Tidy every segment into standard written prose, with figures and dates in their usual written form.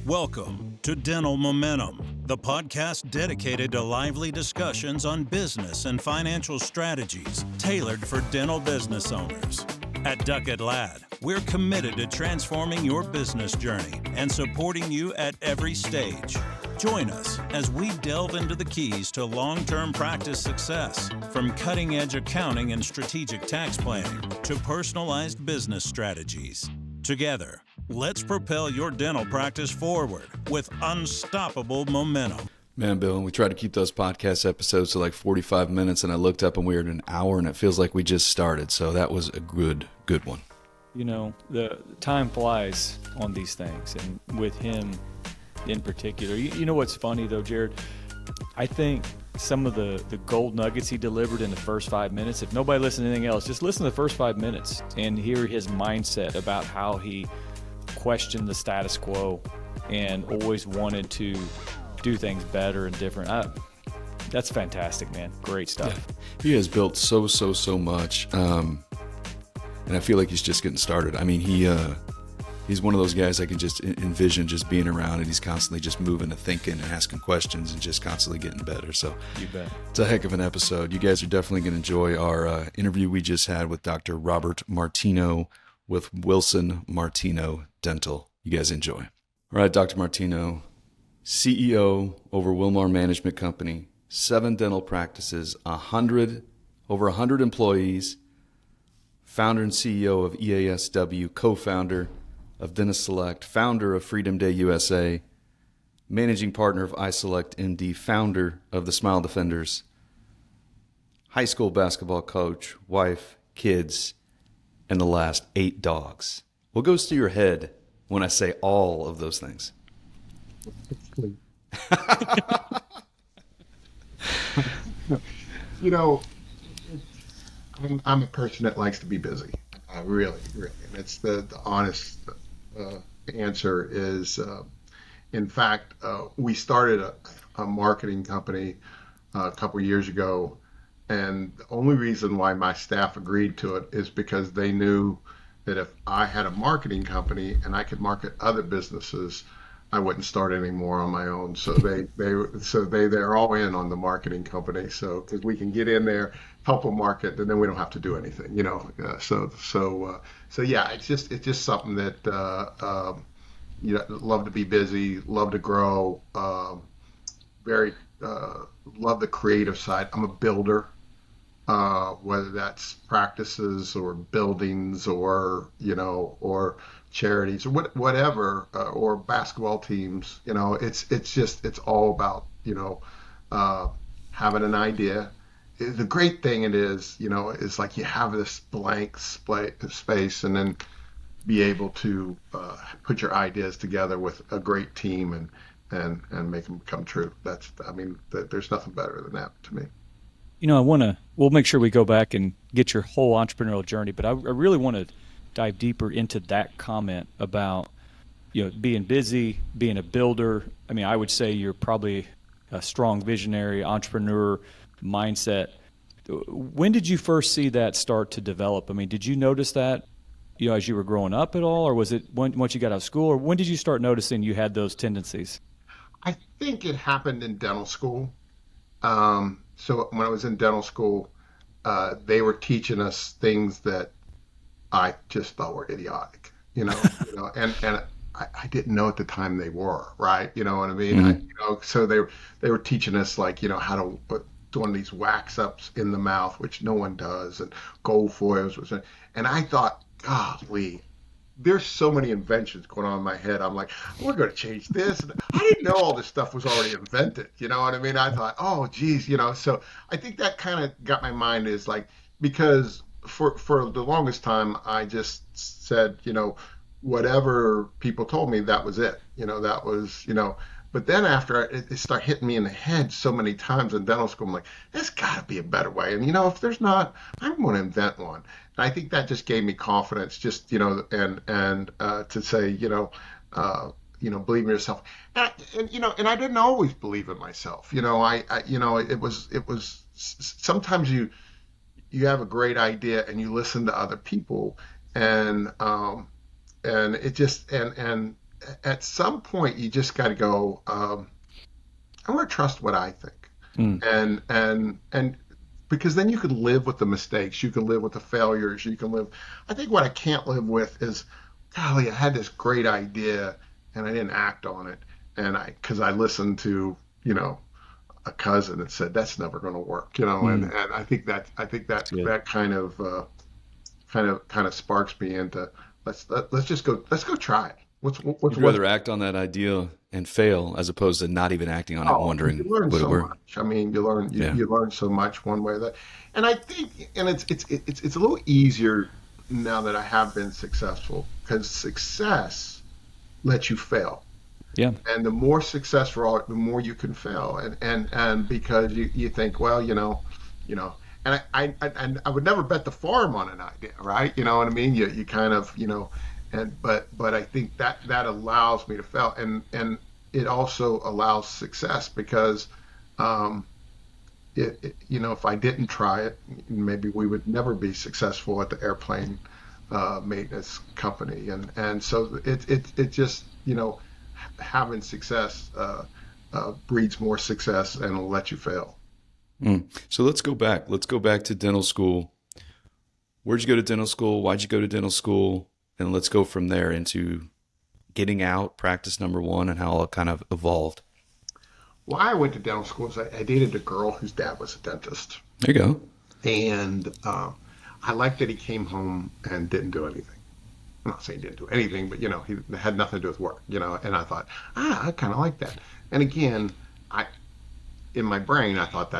Welcome to Dental Momentum, the podcast dedicated to lively discussions on business and financial strategies tailored for dental business owners. At Duckett Ladd, we're committed to transforming your business journey and supporting you at every stage. Join us as we delve into the keys to long-term practice success, from cutting-edge accounting and strategic tax planning to personalized business strategies. Together, let's propel your dental practice forward with unstoppable momentum. Man, Bill, we try to keep those podcast episodes to like 45 minutes, and I looked up and we were at an hour, and it feels like we just started. So that was a good one. You know, the time flies on these things, and with him in particular. You know what's funny, though, Jared? I think some of the gold nuggets he delivered in the first 5 minutes, if nobody listens to anything else, just listen to the first 5 minutes and hear his mindset about how he questioned the status quo and always wanted to do things better and different. That's fantastic, man. Great stuff. Yeah. He has built so much, and I feel like he's just getting started. I mean, he's one of those guys I can just envision just being around, and he's constantly just moving and thinking and asking questions and just constantly getting better. So you bet. It's a heck of an episode. You guys are definitely going to enjoy our interview we just had with Dr. Robert Martino with Wilson Martino Dental. You guys enjoy. All right, Dr. Martino, CEO over Wilmar Management Company, 7 dental practices, over 100 employees, founder and CEO of EASW, co-founder of Dentist Select, founder of Freedom Day USA, managing partner of iSelect ND, founder of the Smile Defenders, high school basketball coach, wife, kids, and the last 8 dogs. What goes through your head when I say all of those things? You know, I'm a person that likes to be busy. Really. And it's the honest answer is, in fact, we started a marketing company a couple years ago, and the only reason why my staff agreed to it is because they knew that if I had a marketing company and I could market other businesses, I wouldn't start any more on my own. So they're all in on the marketing company. So because we can get in there, help them market, and then we don't have to do anything, you know. So yeah, it's just something that love to be busy, love to grow, very love the creative side. I'm a builder, whether that's practices or buildings or charities or whatever, or basketball teams. You know, it's all about having an idea. The great thing is like you have this blank space, and then be able to put your ideas together with a great team and make them come true. There's nothing better than that to me. You know, we'll make sure we go back and get your whole entrepreneurial journey, but I really want to dive deeper into that comment about, being busy, being a builder. I mean, I would say you're probably a strong visionary entrepreneur mindset. When did you first see that start to develop? I mean, did you notice that, as you were growing up at all, or was it once you got out of school, or when did you start noticing you had those tendencies? I think it happened in dental school. So when I was in dental school, they were teaching us things that I just thought were idiotic, and I didn't know at the time they were, right? You know what I mean? Mm-hmm. So they were teaching us how to put one of these wax ups in the mouth, which no one does, and gold foils, and I thought, golly, there's so many inventions going on in my head. I'm like, we're going to change this. And I didn't know all this stuff was already invented. You know what I mean? I thought, oh, geez, so I think that kind of got my mind is like, because for the longest time, I just said, whatever people told me, that was it. That was, but then after it started hitting me in the head so many times in dental school, I'm like, there's got to be a better way. And, if there's not, I'm going to invent one. And I think that just gave me confidence, just, and to say, believe in yourself. And I didn't always believe in myself. It was sometimes you have a great idea and you listen to other people, and it just, and at some point you just got to go. I'm going to trust what I think, Mm. and because then you can live with the mistakes, you can live with the failures, you can live. I think what I can't live with is, golly, I had this great idea and I didn't act on it, and because I listened to a cousin that said that's never going to work, and Mm. and I think that That's good. that kind of sparks me into let's just go try it. What's You'd rather act on that idea and fail as opposed to not even acting on it, Oh, you wondering learn would it so work? much. I mean, you learn you, Yeah. you learn so much one way or that, and I think, and it's a little easier now that I have been successful because success lets you fail, Yeah. and the more successful, the more you can fail, and because you think, well, you know, and I would never bet the farm on an idea, right? You know what I mean? You kind of, and but I think that allows me to fail, and it also allows success because um, if I didn't try it, maybe we would never be successful at the airplane maintenance company, and so it just having success breeds more success and will let you fail. So let's go back. Let's go back to dental school. Where'd you go to dental school? Why'd you go to dental school? And let's go from there into getting out, practice number one, and how it kind of evolved. Why I went to dental school is I dated a girl whose dad was a dentist, There you go. and I liked that he came home and didn't do anything. I'm not saying he didn't do anything, but he had nothing to do with work, and I thought, I kind of like that. And again, I in my brain, I thought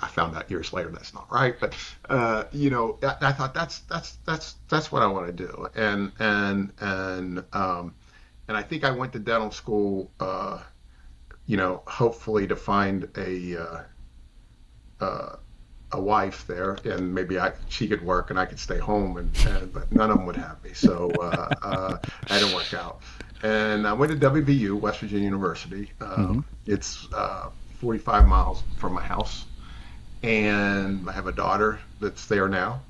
I found out years later that's not right, but I thought that's what I want to do, and I think I went to dental school, hopefully to find uh, a wife there, and maybe she could work and I could stay home, but none of them would have me, so that didn't work out. And I went to WVU, West Virginia University. Hmm. It's 45 miles from my house, and I have a daughter that's there now.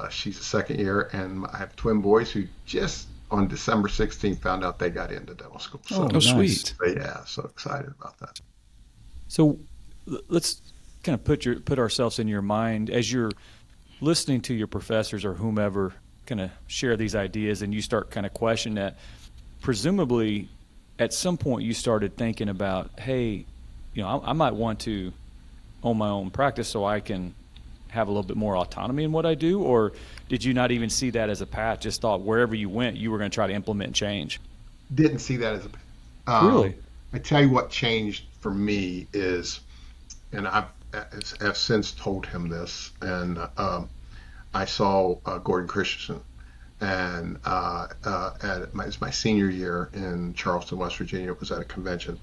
She's a second year, and I have twin boys who just on December 16th found out they got into dental school. Oh, So, Oh, nice. sweet. yeah, so excited about that. So let's kind of put ourselves in your mind as you're listening to your professors or whomever kind of share these ideas, and you start kind of questioning that. Presumably, at some point, you started thinking about, hey, I might want to own my own practice so I can have a little bit more autonomy in what I do, or did you not even see that as a path? Just thought wherever you went, you were going to try to implement and change. Didn't see that as a. Really? I tell you what changed for me is, and I've since told him this, and I saw Gordon Christensen, and it's my senior year in Charleston, West Virginia. It was at a convention,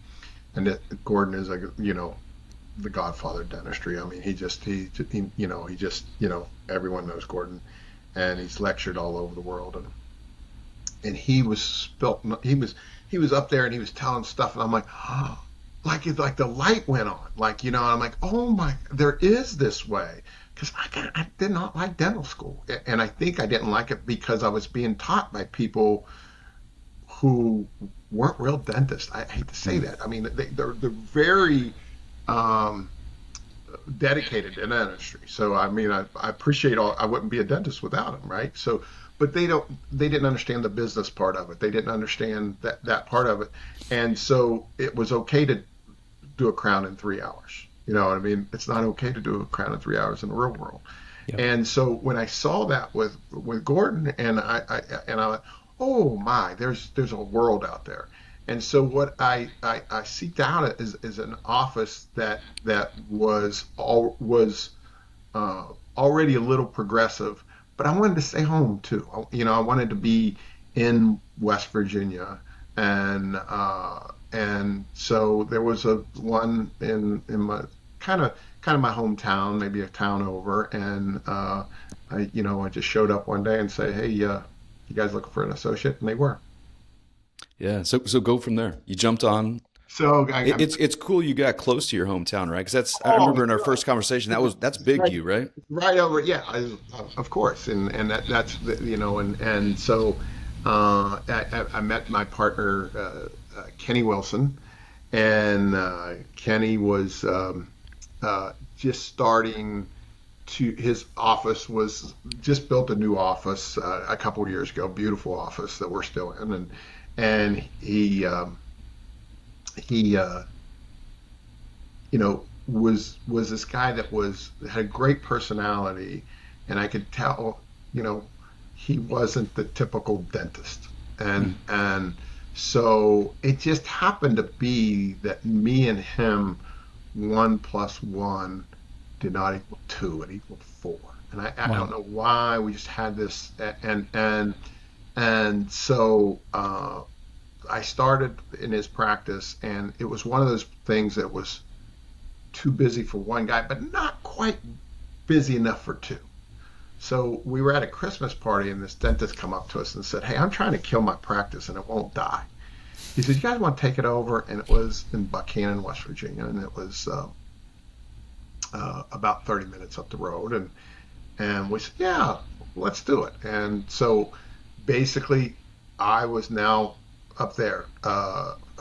and Gordon is the godfather of dentistry. I mean, everyone knows Gordon, and he's lectured all over the world, and he was up there and he was telling stuff, and I'm like, oh, like the light went on, and I'm like, oh my, there is this way. Because I did not like dental school, and I think I didn't like it because I was being taught by people who weren't real dentists. I hate to say that. I mean, they're very um, dedicated to dentistry. So I mean, I appreciate all. I wouldn't be a dentist without them, right? So, but they didn't understand the business part of it. They didn't understand that part of it, and so it was okay to do a crown in 3 hours. You know what I mean? It's not okay to do a crown in 3 hours in the real world. Yep. And so when I saw that with Gordon, and I went, oh my, there's a world out there. And so what I seeked out is an office that was already a little progressive, but I wanted to stay home too. I wanted to be in West Virginia, and so there was a one in my kind of my hometown, maybe a town over, and I just showed up one day and say, hey, you guys looking for an associate? And they were. Yeah. So go from there. You jumped on. So It's cool you got close to your hometown, right? Because I oh, remember in our first conversation that's big to right, you, right? right over, yeah, of course, and that's and so I met my partner, Kenny Wilson, and Kenny was just starting to, his office was just built a new office a couple of years ago, beautiful office that we're still in, and he was this guy that was had a great personality, and I could tell, he wasn't the typical dentist, and so it just happened to be that me and him, one plus one did not equal two, it equaled four. And I don't Wow. know why we just had this, and so I started in his practice, and it was one of those things that was too busy for one guy, but not quite busy enough for two. So we were at a Christmas party, and this dentist come up to us and said, "Hey, I'm trying to kill my practice, and it won't die." He said, "You guys want to take it over?" And it was in Buchanan, West Virginia, and it was about 30 minutes up the road, and we said, "Yeah, let's do it." And so basically, I was now up there.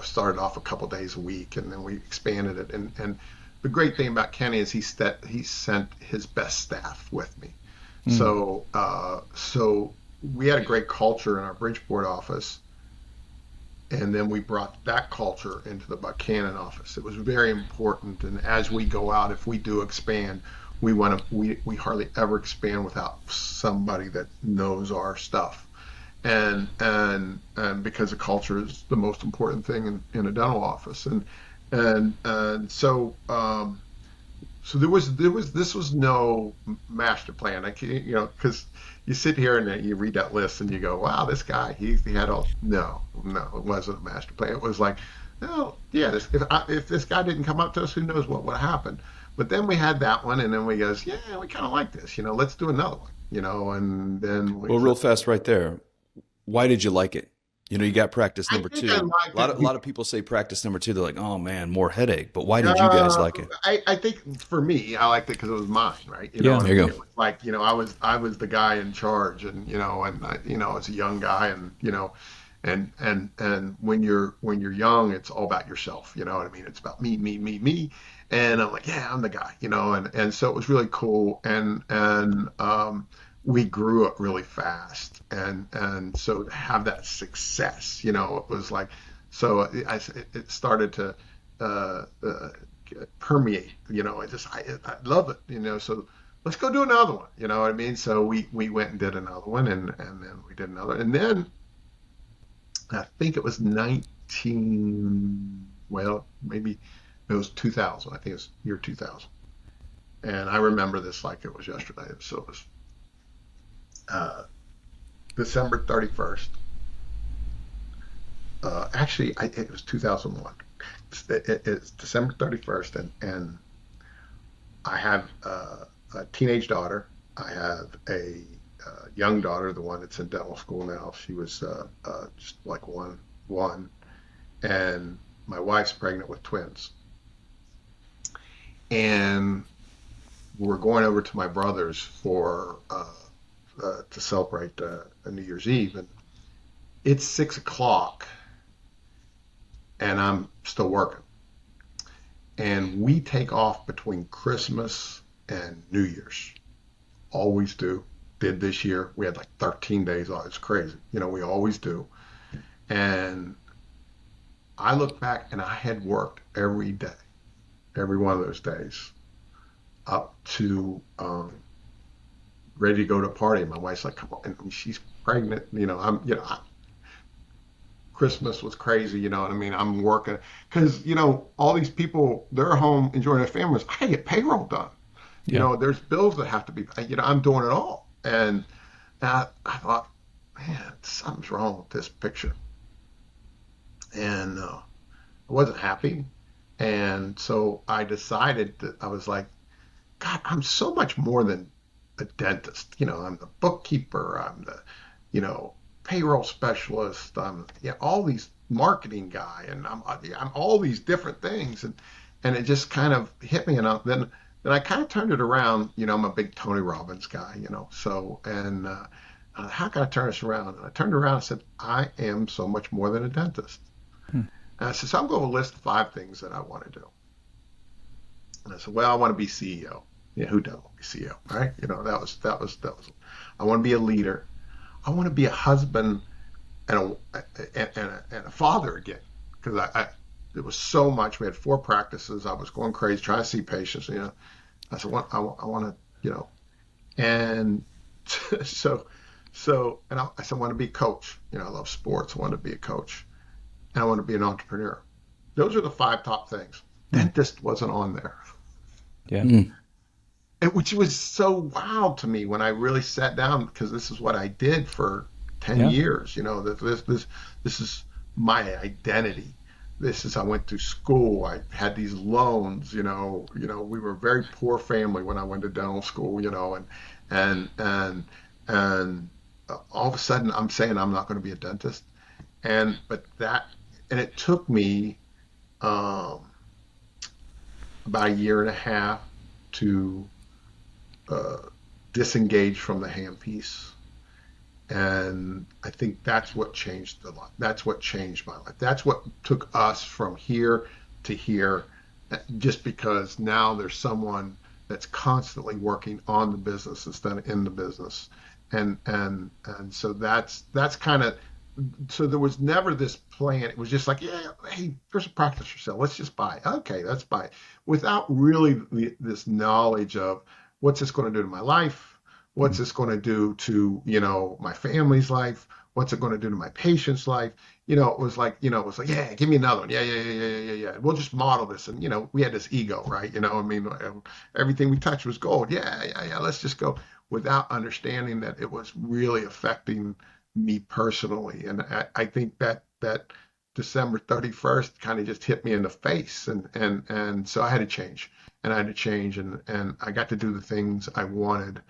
Started off a couple days a week, and then we expanded it. And the great thing about Kenny is he sent his best staff with me. Mm. So we had a great culture in our Bridgeport office, and then we brought that culture into the Buchanan office. It was very important. And as we go out, if we do expand, we hardly ever expand without somebody that knows our stuff. And because the culture is the most important thing in a dental office. And so this was no master plan. I can't, because you sit here and you read that list and you go, wow, this guy, he had all, no, it wasn't a master plan. It was like, no, yeah, if this guy didn't come up to us, who knows what would happen. But then we had that one, and then we goes, yeah, we kind of like this, let's do another one, and then we Well, said, real fast right there. Why did you like it? You got practice I number think I two. liked A lot it. of, a lot of people say practice number two. They're like, oh man, more headache. But why did you guys like it? I think for me, I liked it because it was mine, right? You know Yeah. what I There you mean? go. It was like, I was the guy in charge, and I was a young guy, and and when you're young, it's all about yourself. You know what I mean? It's about me, me, me, me, and I'm like, yeah, I'm the guy, and so it was really cool, and we grew up really fast, and so to have that success, it was like, so it started to permeate. I love it. So let's go do another one. You know what I mean? So we went and did another one, and then we did another, and then I think it was 19. Well, maybe it was 2000. I think it was year 2000, and I remember this like it was yesterday. So it was uh, December 31st. Actually, it was 2001. It's December 31st, and I have a teenage daughter. I have a young daughter, the one that's in dental school now. She was just like one, and my wife's pregnant with twins. And we're going over to my brother's for to celebrate New Year's Eve, and it's 6 o'clock, and I'm still working. And we take off between Christmas and New Year's. Always do. Did this year. We had like 13 days off. It's crazy. We always do. And I look back, and I had worked every day, every one of those days, up to ready to go to a party. My wife's like, come on. And she's pregnant. Christmas was crazy, you know what I mean? I'm working because, all these people, they're home enjoying their families. I get payroll done. Yeah. There's bills that have to be, I'm doing it all. And I thought, man, something's wrong with this picture. And I wasn't happy. And so I decided that I was like, God, I'm so much more than a dentist. I'm the bookkeeper. I'm the, payroll specialist. I'm, all these marketing guy, and I'm all these different things. And it just kind of hit me. And then I kind of turned it around. I'm a big Tony Robbins guy. So and How can I turn this around? And I turned around and said, I am so much more than a dentist. Hmm. And I said, so I'm going to list 5 things that I want to do. And I said, well, I want to be CEO. Yeah, who doesn't want to be CEO, right? That was. I want to be a leader. I want to be a husband and a father again, because it was so much. We had 4 practices. I was going crazy trying to see patients. I said, I want to, and so I said, I want to be a coach. I love sports. I want to be a coach, and I want to be an entrepreneur. Those are the 5 top things. Hmm. Dentist wasn't on there. Yeah. Mm. Which was so wild to me when I really sat down, because this is what I did for 10 Yeah. years. That this is my identity. This is I went to school. I had these loans. We were a very poor family when I went to dental school. And and and all of a sudden I'm saying I'm not going to be a dentist. And it took me um, about a year and a half to uh, disengage from the handpiece. And I think that's what changed a lot. That's what changed my life. That's what took us from here to here, just because now there's someone that's constantly working on the business instead of in the business. And so that's kind of, so there was never this plan. It was just like, yeah, hey, there's a practice for sale. Let's just buy it. Okay, let's buy it. Without really this knowledge of what's this going to do to my life? What's this going to do to, my family's life? What's it going to do to my patient's life? It was like, yeah, give me another one. Yeah, yeah, yeah, yeah, yeah, yeah. We'll just model this. And, we had this ego, right? Everything we touched was gold. Yeah, yeah, yeah. Let's just go, without understanding that it was really affecting me personally. And I think that December 31st kind of just hit me in the face. And so I had to change, and I had to change, and I got to do the things I wanted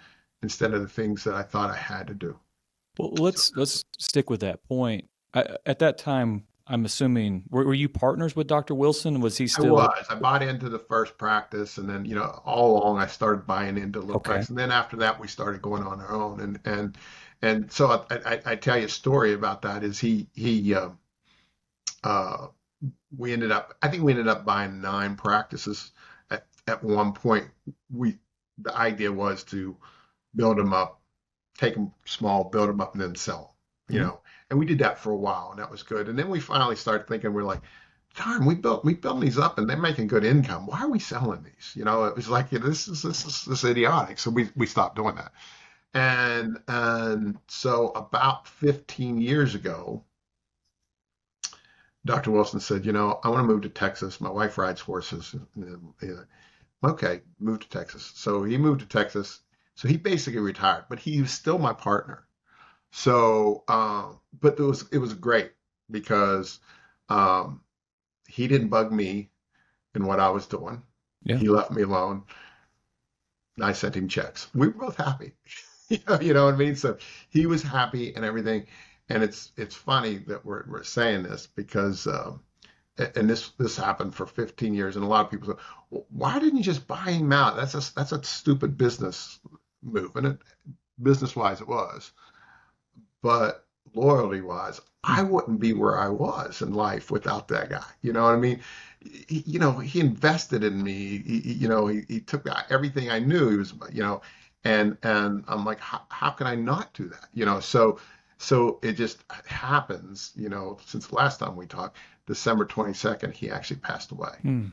instead of the things that I thought I had to do. Well, So let's stick with that point. At that time, I'm assuming were you partners with Dr. Wilson? Was he I still was. I bought into the first practice, and then all along I started buying into little okay? practice, and then after that we started going on our own. And so I tell you a story about that. Is he uh, we ended up, I think we ended up buying 9 practices at one point. We The idea was to build them up, take them small, build them up, and then sell them. Mhm. And we did that for a while, and that was good. And then we finally started thinking, we're like, darn, we built these up, and they're making good income. Why are we selling these? It was like, this is idiotic. So we stopped doing that. And so about 15 years ago, Dr. Wilson said, I want to move to Texas. My wife rides horses. Okay, move to Texas. So he moved to Texas. So he basically retired, but he was still my partner. So, but it was great because um, he didn't bug me in what I was doing. Yeah. He left me alone. I sent him checks. We were both happy. You know what I mean? So he was happy and everything. And it's funny that we're saying this because and this happened for 15 years, and a lot of people say, well, why didn't you just buy him out? That's a stupid business move, and business wise it was, but loyalty wise, Hmm. I wouldn't be where I was in life without that guy. You know what I mean? He invested in me. He took everything I knew. He was, and I'm like, how can I not do that? So it just happens. Since the last time we talked, December 22nd, he actually passed away, Hmm.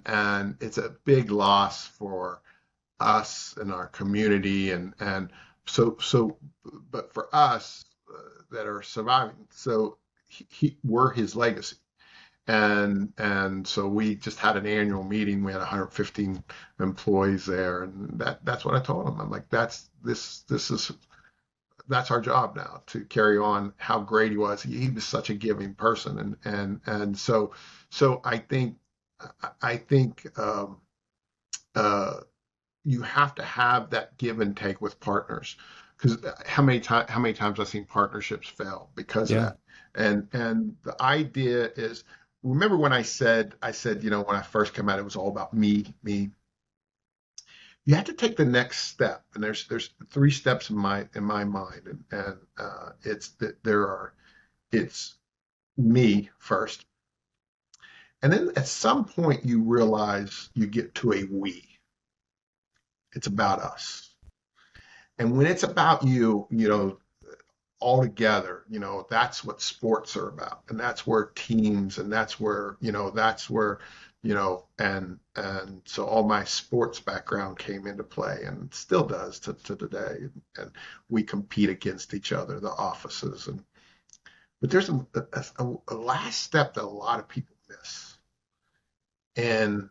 and it's a big loss for us and our community, and but for us that are surviving, so we're his legacy. And so we just had an annual meeting. We had 115 employees there, and that's what I told them. I'm like, that's our job now, to carry on how great he was. He was such a giving person, and so I think uh, you have to have that give and take with partners, because how many times I've seen partnerships fail because of Yeah. that. And the idea is, remember when I said when I first came out, it was all about me, me. you have to take the next step. And there's three steps in my mind, and it's that it's me first, and then at some point you realize you get to a we. It's about us, and when it's about you, all together, that's what sports are about, and that's where teams, and that's where and so all my sports background came into play, and still does to today. And we compete against each other, the offices, but there's a last step that a lot of people miss, and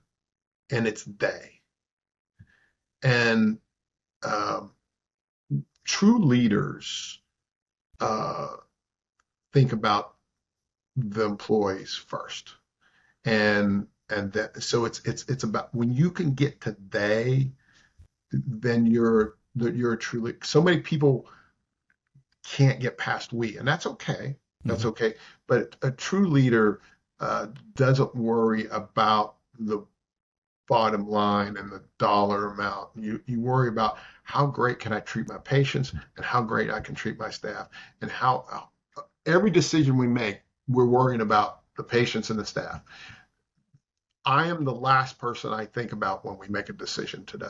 it's they. And um, true leaders uh, think about the employees first, so it's about when you can get to they, then you're truly. So many people can't get past we, and that's okay. That's okay. But a true leader doesn't worry about the bottom line and the dollar amount. You worry about how great can I treat my patients, and how great I can treat my staff, and how every decision we make, we're worrying about the patients and the staff. I am the last person I think about when we make a decision today,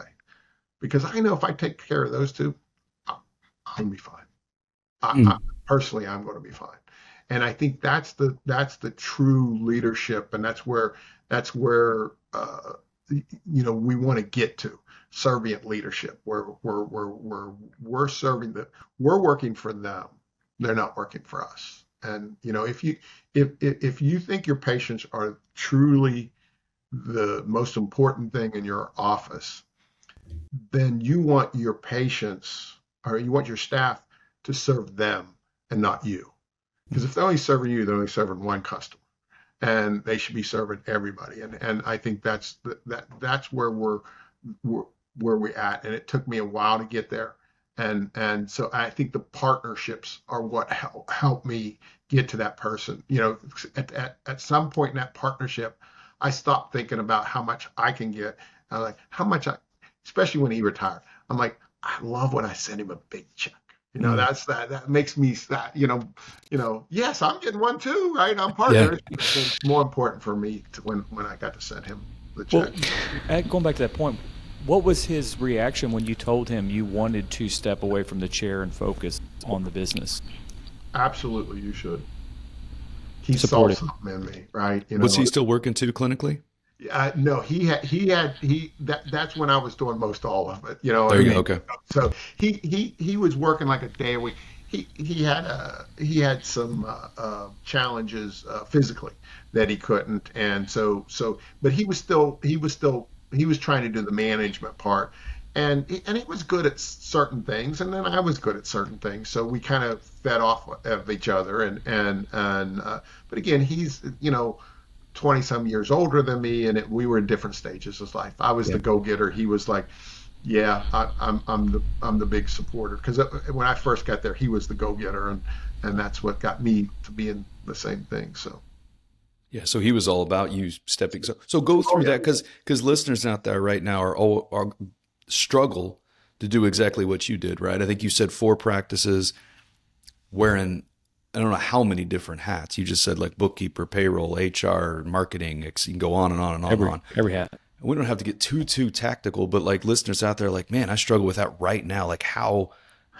because I know if I take care of those two, I'm gonna be fine. Personally, I'm going to be fine. And I think that's the true leadership, and that's where we want to get to servient leadership, where we're serving we're working for them, they're not working for us. And if you think your patients are truly the most important thing in your office, then you want your patients, or you want your staff, to serve them and not you. Because if they're only serving you, they're only serving one customer, and they should be serving everybody. And I think that's where we're at. And it took me a while to get there. And so I think the partnerships are what help me get to that person. At some point in that partnership, I stopped thinking about how much I can get. I like how much especially when he retired. I'm like, I love when I send him a big check. That makes me that, yes, I'm getting one too, right? I'm partners. Yeah. It's more important for me when I got to send him the check. Well, going back to that point, what was his reaction when you told him you wanted to step away from the chair and focus on the business? Absolutely, you should. He saw something in me, right? Was he still working too clinically? No, that's when I was doing most all of it. There you go. Okay. So he was working like a day a week. He had some challenges physically that he couldn't, and but he was trying to do the management part, and he was good at certain things, and then I was good at certain things, so we kind of fed off of each other, but again, he's 20 some years older than me, and we were in different stages of life. I was the go-getter. He was like, yeah, I'm the big supporter, because when I first got there, he was the go-getter, and that's what got me to be in the same thing. So yeah, so he was all about you stepping. So go through that, because listeners out there right now are struggle to do exactly what you did, right? I think you said 4 practices, wearing I don't know how many different hats. You just said like bookkeeper, payroll, HR, marketing. You can go on and on and on. Every hat. We don't have to get too tactical, but like listeners out there, like, man, I struggle with that right now. Like, how,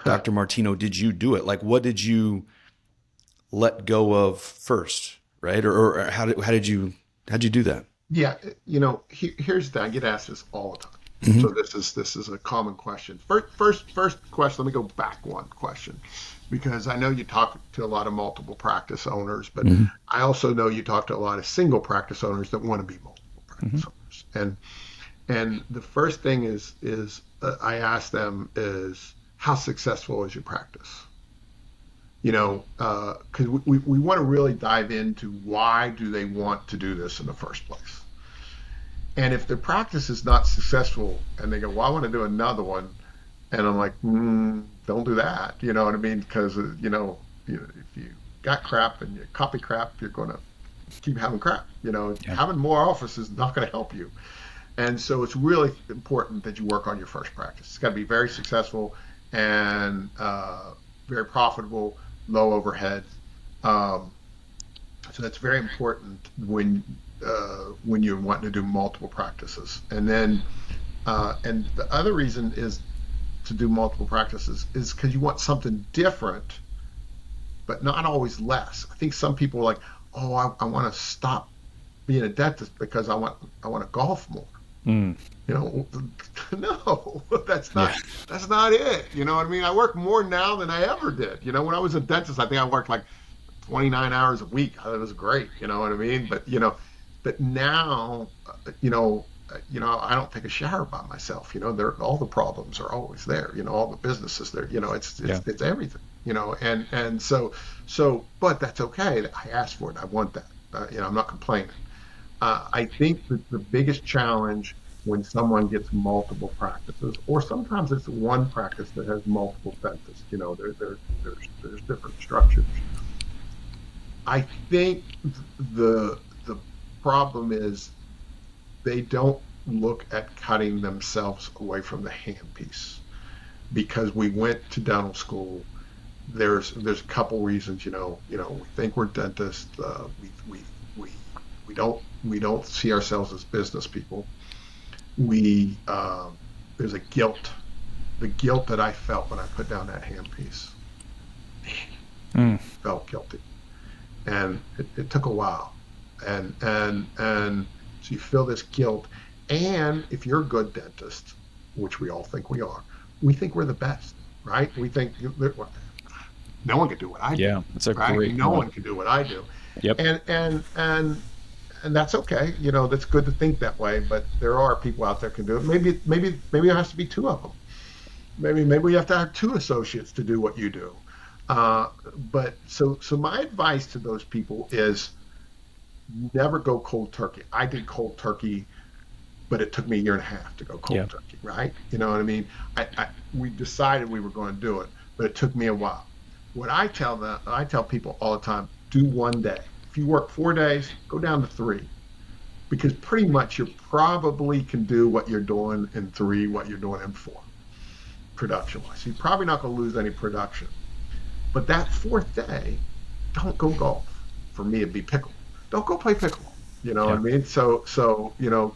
Dr. Martino, did you do it? Like, what did you let go of first, right? Or how did you do that? Yeah, here's the thing. I get asked this all the time. Mm-hmm. So this is a common question. First question. Let me go back one question, because I know you talk to a lot of multiple practice owners, but I also know you talk to a lot of single practice owners that want to be multiple practice owners. And the first thing is I ask them is, how successful is your practice? Because we want to really dive into why do they want to do this in the first place. And if their practice is not successful and they go, well, I want to do another one, and I'm like, don't do that. You know what I mean? Because, if you got crap and you copy crap, you're going to keep having crap. Having more offices is not going to help you. And so it's really important that you work on your first practice. It's got to be very successful and very profitable, low overhead. Um, so that's very important when you're wanting to do multiple practices. And then and the other reason is to do multiple practices is because you want something different, but not always less. I think some people are like, oh, I want to stop being a dentist because I want to golf more. Mm. You know, no, Yeah. that's not it. You know what I mean? I work more now than I ever did. You know, when I was a dentist, I think I worked like 29 hours a week. It was great. You know what I mean? But now, I don't take a shower by myself. You know, all the problems are always there. You know, all the businesses there. You know, it's Yeah. it's, it's everything. You know, and but that's okay. I asked for it. I want that. I'm not complaining. I think that the biggest challenge when someone gets multiple practices, or sometimes it's one practice that has multiple dentists. You know, there's different structures. I think the problem is they don't look at cutting themselves away from the handpiece because we went to dental school. There's a couple reasons. We think we're dentists. We we don't see ourselves as business people. We There's a guilt, the guilt that I felt when I put down that handpiece. Mm. Felt guilty, and it took a while, and so you feel this guilt. And if you're a good dentist, which we all think we think we're the best, right? We think no one can do what I do, Yeah, that's a right? great No point. one can do what I do, Yep. and that's okay. That's good to think that way. But there are people out there can do it. Maybe there has to be two of them. Maybe we have to have two associates to do what you do. Uh, but so my advice to those people is never go cold turkey. I did cold turkey, but it took me a year and a half to go Yeah. cold turkey, right? You know what I mean? We decided we were going to do it, but it took me a while. I tell people all the time, do one day. If you work 4 days, go down to three, because pretty much you probably can do what you're doing in three, what you're doing in four, production wise. You're probably not going to lose any production. But that fourth day, don't go golf. For me, it'd be pickle. Don't go play pickleball. You know what Yeah. I mean? So you know,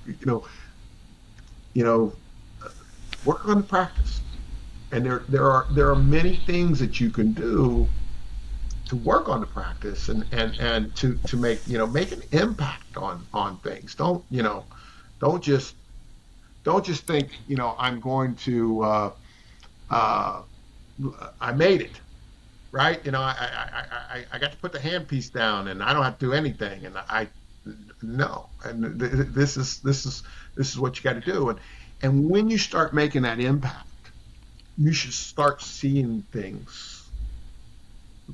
work on the practice. And there are many things that you can do to work on the practice and to make an impact on things. Don't just don't just think I'm going to uh, I made it, right. I got to put the handpiece down and I don't have to do anything, and I no. And this is what you got to do. And when you start making that impact, you should start seeing things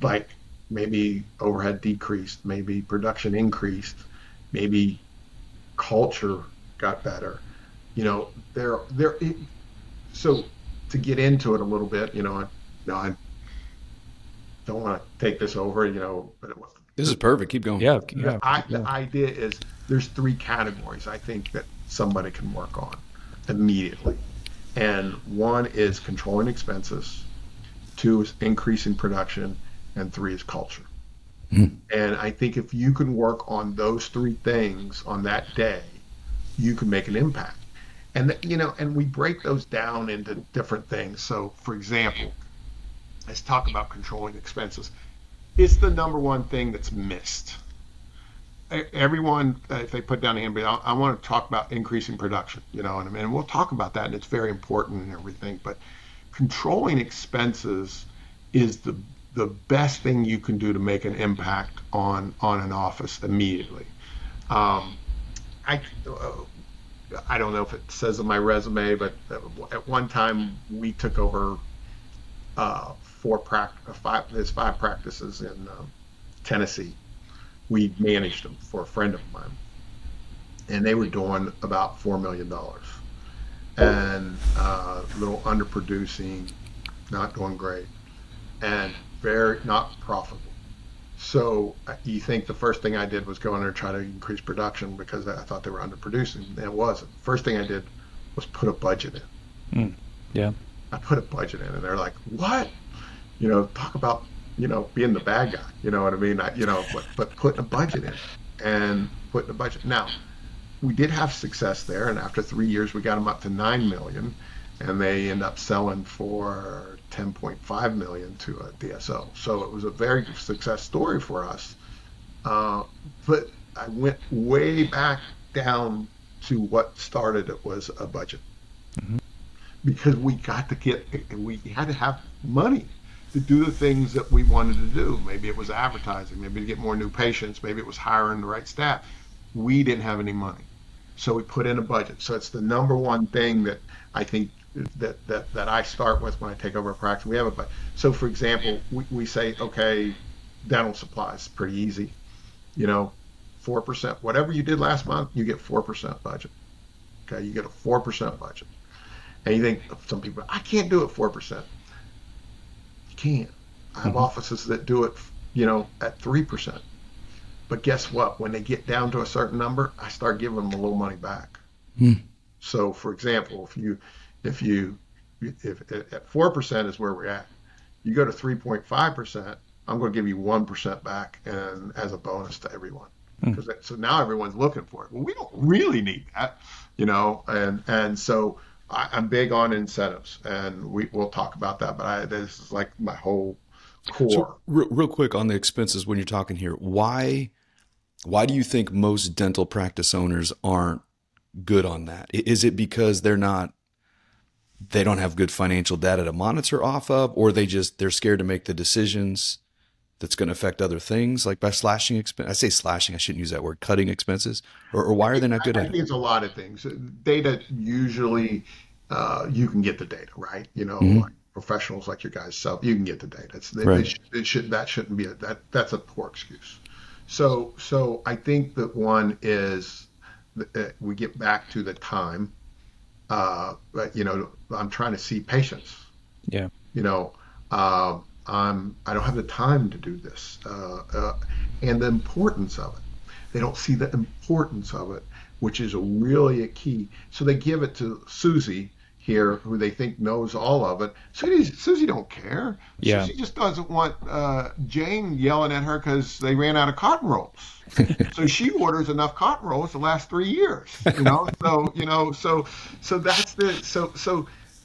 like maybe overhead decreased, maybe production increased, maybe culture got better. There. So to get into it a little bit, I don't want to take this over, but This is perfect. Keep going. Yeah. Yeah. the idea is there's three categories I think that somebody can work on immediately. And one is controlling expenses, two is increasing production, and three is culture. And I think if you can work on those three things on that day, you can make an impact. And we break those down into different things. So, for example, let's talk about controlling expenses. It's the number one thing that's missed. Everyone, if they put down a hand, I want to talk about increasing production, what I mean? And we'll talk about that, and it's very important and everything. But controlling expenses is the best thing you can do to make an impact on an office immediately. Um, I I don't know if it says on my resume, but at one time we took over there's five practices in Tennessee. We managed them for a friend of mine, and they were doing about $4 million, and a little underproducing, not doing great, and very not profitable. So you think the first thing I did was go in there and try to increase production because I thought they were underproducing. And it wasn't. First thing I did was put a budget in. Yeah. I put a budget in, and they're like, "What? Talk about being the bad guy." You know what I mean? But putting a budget in and putting a budget. Now, we did have success there, and after 3 years, we got them up to 9 million, and they end up selling for 10.5 million to a DSO. So it was a very success story for us. But I went way back down to what started it was a budget, because we had to have money to do the things that we wanted to do. Maybe it was advertising, maybe to get more new patients, maybe it was hiring the right staff. We didn't have any money. So we put in a budget. So it's the number one thing that I think that I start with when I take over a practice. We have a budget. So for example, we say, okay, dental supplies, pretty easy. 4%. Whatever you did last month, you get 4% budget. Okay, you get a 4% budget. And you think, some people, I can't do it 4%. You can. I have offices that do it, at 3%. But guess what? When they get down to a certain number, I start giving them a little money back. So, for example, if at 4% is where we're at, you go to 3.5%, I'm going to give you 1% back and as a bonus to everyone. So now everyone's looking for it. Well, we don't really need that, and so I'm big on incentives, and we'll talk about that. But this is like my whole core. So real quick on the expenses when you're talking here, why do you think most dental practice owners aren't good on that? Is it because they don't have good financial data to monitor off of, or they're scared to make the decisions that's going to affect other things, like by slashing expense? I say slashing, I shouldn't use that word, cutting expenses, or why are they not good at it? I think it's a lot of things. Data usually, you can get the data, right? Like professionals like your guys self, you can get the data. That shouldn't be that's a poor excuse. So I think that one is we get back to the time. But I'm trying to see patients. Yeah. I don't have the time to do this, and the importance of it. They don't see the importance of it, which is really a key. So they give it to Susie here, who they think knows all of it. Susie don't care. Yeah. Susie just doesn't want Jane yelling at her because they ran out of cotton rolls. So she orders enough cotton rolls to last 3 years. So that's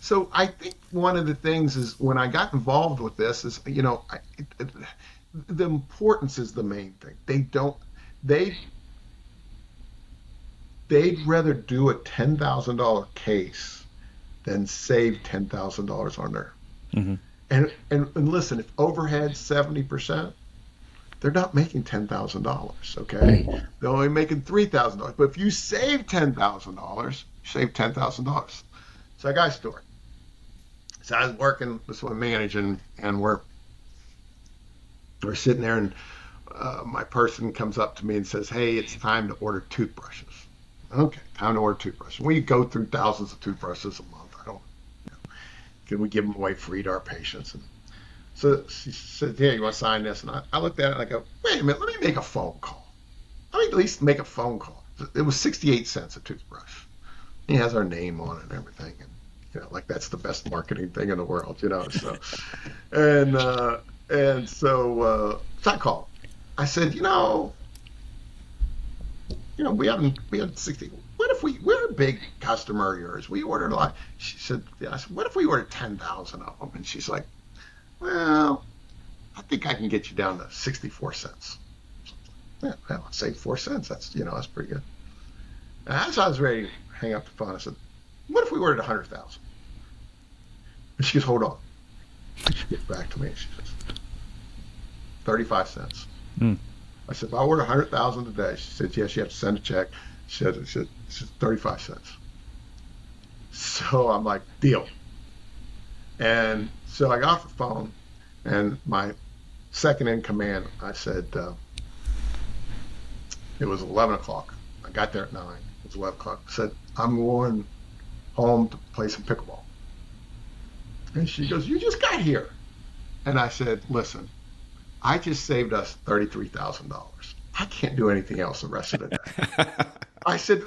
So I think one of the things is when I got involved with this is, the importance is the main thing. They'd rather do a $10,000 case than save $10,000 on there. And listen, if overhead's 70%, they're not making $10,000, okay? They're only making $3,000. But if you save $10,000, you save $10,000. So I got a story. So I was working with one managing, and we're sitting there, and my person comes up to me and says, "Hey, it's time to order toothbrushes." Okay, time to order toothbrushes. We go through thousands of toothbrushes a month. Can we give them away free to our patients? And so she said, "Yeah, you want to sign this?" And I looked at it and I go, "Wait a minute, let me make a phone call. Let me at least make a phone call." It was 68 cents a toothbrush. He has our name on it and everything, and like that's the best marketing thing in the world, So, so I called. I said, we haven't 60. What if we're a big customer of yours? We ordered a lot. She said, yeah. I said, what if we ordered 10,000 of them? And she's like, well, I think I can get you down to 64 cents. Yeah, well, I'll save 4 cents. That's pretty good. And as I was ready to hang up the phone, I said, what if we ordered 100,000? And she goes, hold on. She gets back to me and she says, 35 cents. I said, if I order 100,000 today, she said, yes, you have to send a check. She said 35 cents. So I'm like, deal. And so I got off the phone, and my second in command, I said, it was 11 o'clock. I got there at 9. It was 11 o'clock. I said, I'm going home to play some pickleball. And she goes, you just got here. And I said, listen, I just saved us $33,000. I can't do anything else the rest of the day. I said,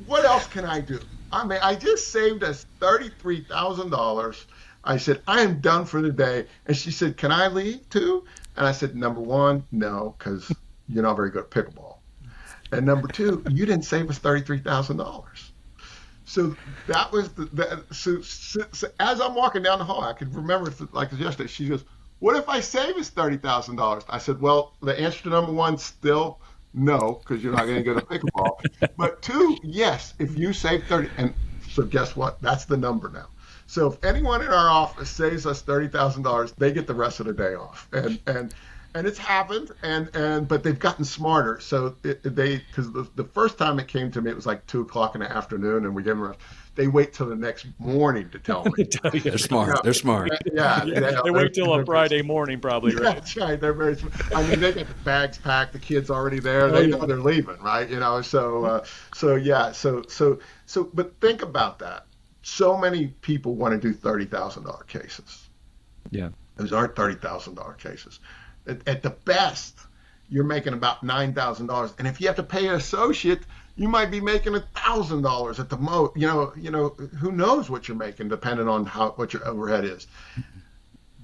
what else can I do? I mean, I just saved us $33,000. I said, I am done for the day. And she said, can I leave too? And I said, number one, no, because you're not very good at pickleball. And number two, you didn't save us $33,000. So that was so as I'm walking down the hall, I could remember like yesterday. She goes, "What if I save us $30,000?" I said, "Well, the answer to number one still no, because you're not going to get a pickleball. But two, yes, if you save 30, and so guess what? That's the number now. So if anyone in our office saves us $30,000, they get the rest of the day off, and it's happened, and but they've gotten smarter. So because the first time it came to me, it was like 2 o'clock in the afternoon, and we gave them they wait till the next morning to tell me. They're smart. They're smart. Yeah, they wait till a Friday morning, probably. Right? That's right. They're very. I mean, they got the bags packed. The kids already there. They know they're leaving, right? You know. So yeah. So. But think about that. So many people want to do $30,000 cases. Yeah. Those aren't $30,000 cases. At the best, you're making about $9,000, and if you have to pay an associate, you might be making $1,000 at the most. You know, who knows what you're making, depending on what your overhead is.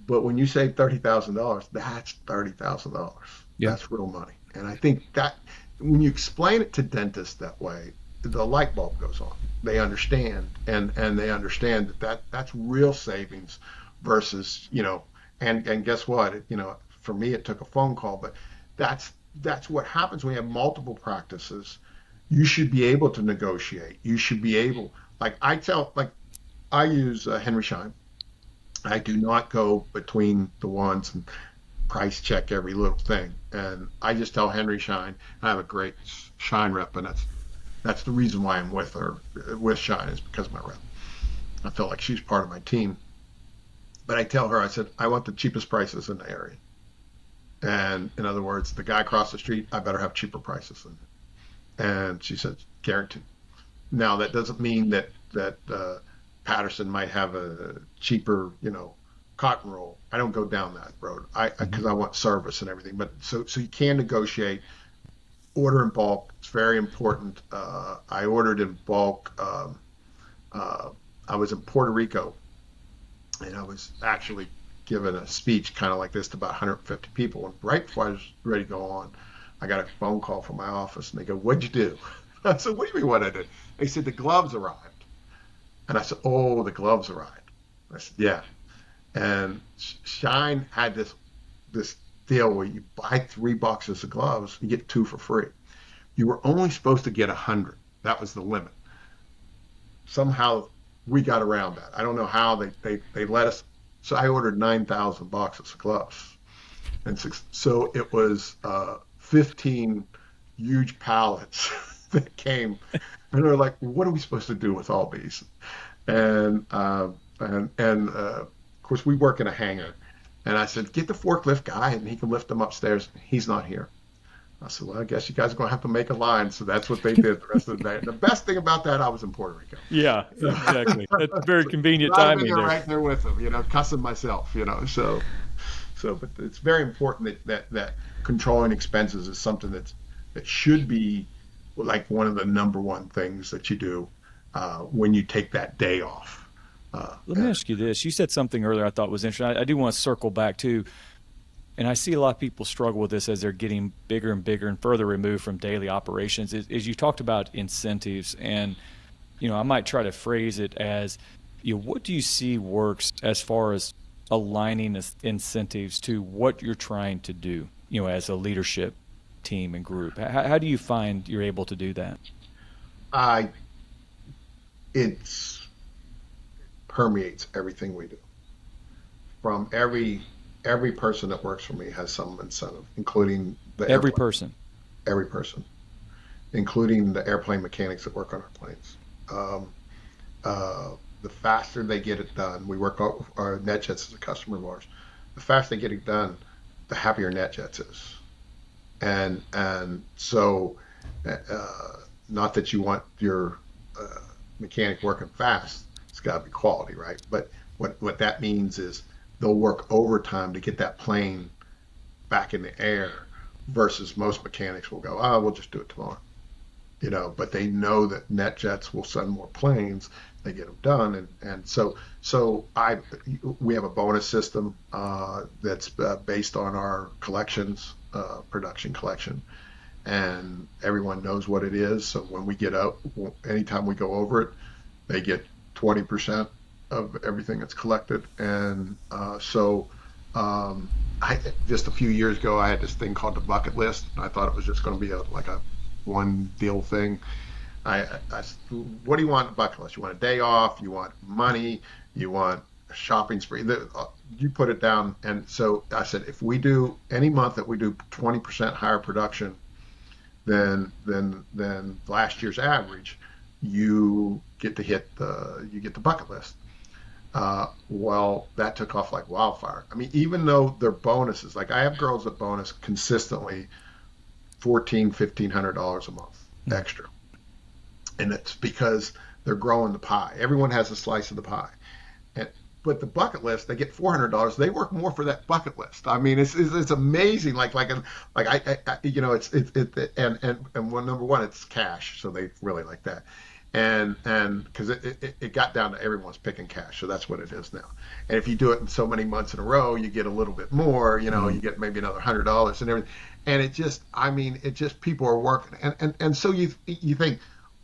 But when you save $30,000, that's $30,000. Yeah. That's real money, and I think that when you explain it to dentists that way, the light bulb goes on. They understand, and they understand that's real savings versus and guess what? For me, it took a phone call, but that's what happens when you have multiple practices. You should be able to negotiate. You should be able, I use Henry Schein. I do not go between the ones and price check every little thing. And I just tell Henry Schein, I have a great Schein rep, and that's the reason why I'm with Schein, is because of my rep. I feel like she's part of my team. But I tell her, I said, I want the cheapest prices in the area. And in other words, the guy across the street, I better have cheaper prices than him. And she said, guaranteed. Now, that doesn't mean that Patterson might have a cheaper, cotton roll. I don't go down that road because I want service and everything. But so you can negotiate. Order in bulk. It's very important. I ordered in bulk. I was in Puerto Rico, and I was actually given a speech kind of like this to about 150 people. And right before I was ready to go on, I got a phone call from my office, and they go, "What'd you do?" I said, "What do you mean what I did?" They said, "The gloves arrived." And I said, "Oh, the gloves arrived." I said, "Yeah." And Shine had this deal where you buy 3 boxes of gloves, you get 2 for free. You were only supposed to get 100. That was the limit. Somehow we got around that. I don't know how they let us. So I ordered 9,000 boxes of gloves. And so it was 15 huge pallets that came. And they're like, "What are we supposed to do with all these?" And of course, we work in a hangar. And I said, "Get the forklift guy, and he can lift them upstairs." He's not here. I said, "Well, I guess you guys are going to have to make a line." So that's what they did the rest of the day. And the best thing about that, I was in Puerto Rico. Yeah, exactly. That's very convenient I've timing been there. right there with them, cussing myself, So, but it's very important that controlling expenses is something that should be like one of the number one things that you do when you take that day off. Let me ask you this. You said something earlier I thought was interesting. I do want to circle back to, and I see a lot of people struggle with this as they're getting bigger and bigger and further removed from daily operations, is you talked about incentives. And, I might try to phrase it as, what do you see works as far as aligning incentives to what you're trying to do, as a leadership team and group? How do you find you're able to do that? It's permeates everything we do. From every person that works for me has some incentive, including every person, including the airplane mechanics that work on our planes. The faster they get it done, we work on our NetJets as a customer of ours. The faster they get it done, the happier NetJets is. And so, not that you want your mechanic working fast. It's got to be quality, right? But what that means is they'll work overtime to get that plane back in the air versus most mechanics will go, oh, we'll just do it tomorrow. But they know that NetJets will send more planes, they get them done, and so we have a bonus system that's based on our collections, production collection, and everyone knows what it is. So when we get out, anytime we go over it, they get 20% of everything that's collected, and I just a few years ago I had this thing called the bucket list, and I thought it was just going to be like a one deal thing. I what do you want on the bucket list? You want a day off? You want money? You want a shopping spree? You put it down. And so I said, if we do any month that we do 20% higher production than last year's average, you get the bucket list. Well, that took off like wildfire. I mean, even though their bonuses, like I have girls that bonus consistently $1,400-$1,500 a month extra. And it's because they're growing the pie. Everyone has a slice of the pie. But the bucket list, they get $400. They work more for that bucket list. I mean, it's amazing. And well, number one, it's cash, so they really like that. And because it got down to everyone's picking cash, so that's what it is now. And if you do it in so many months in a row, you get a little bit more. You get maybe another $100 and everything. And it just people are working. And so you think,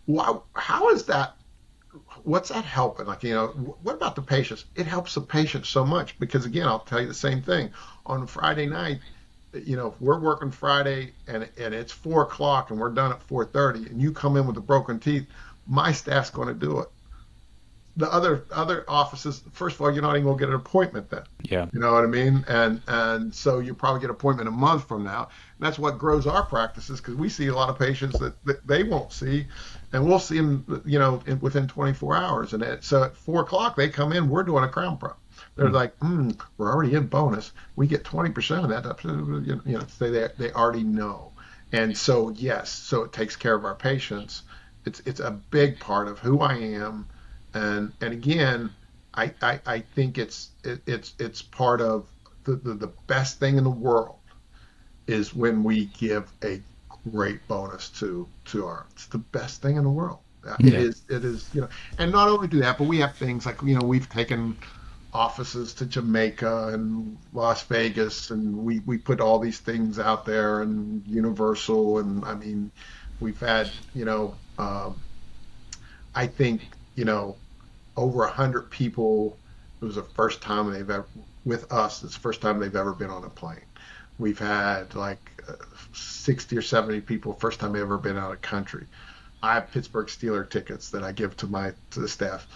wow, how is that? What's that helping? What about the patients? It helps the patients so much because, again, I'll tell you the same thing. On Friday night, if we're working Friday and it's 4:00 and we're done at 4:30, and you come in with the broken teeth, my staff's going to do it. The other offices, first of all, you're not even going to get an appointment then. Yeah. You know what I mean? And so you probably get an appointment a month from now. And that's what grows our practices, because we see a lot of patients that they won't see, and we'll see them, within 24 hours. And so at 4:00 they come in, we're doing a crown prep. They're like, we're already in bonus. We get 20% of that. So they already know. And so, yes, so it takes care of our patients. It's a big part of who I am. And again, I think it's part of the best thing in the world is when we give a great bonus to it's the best thing in the world. It is, and not only do that, but we have things like, we've taken offices to Jamaica and Las Vegas, and we put all these things out there, and Universal, and I mean, we've had, I think, over 100 people. It was the first time they've ever, with us, it's the first time they've ever been on a plane. We've had like 60 or 70 people, first time they've ever been out of country. I have Pittsburgh Steelers tickets that I give to the staff.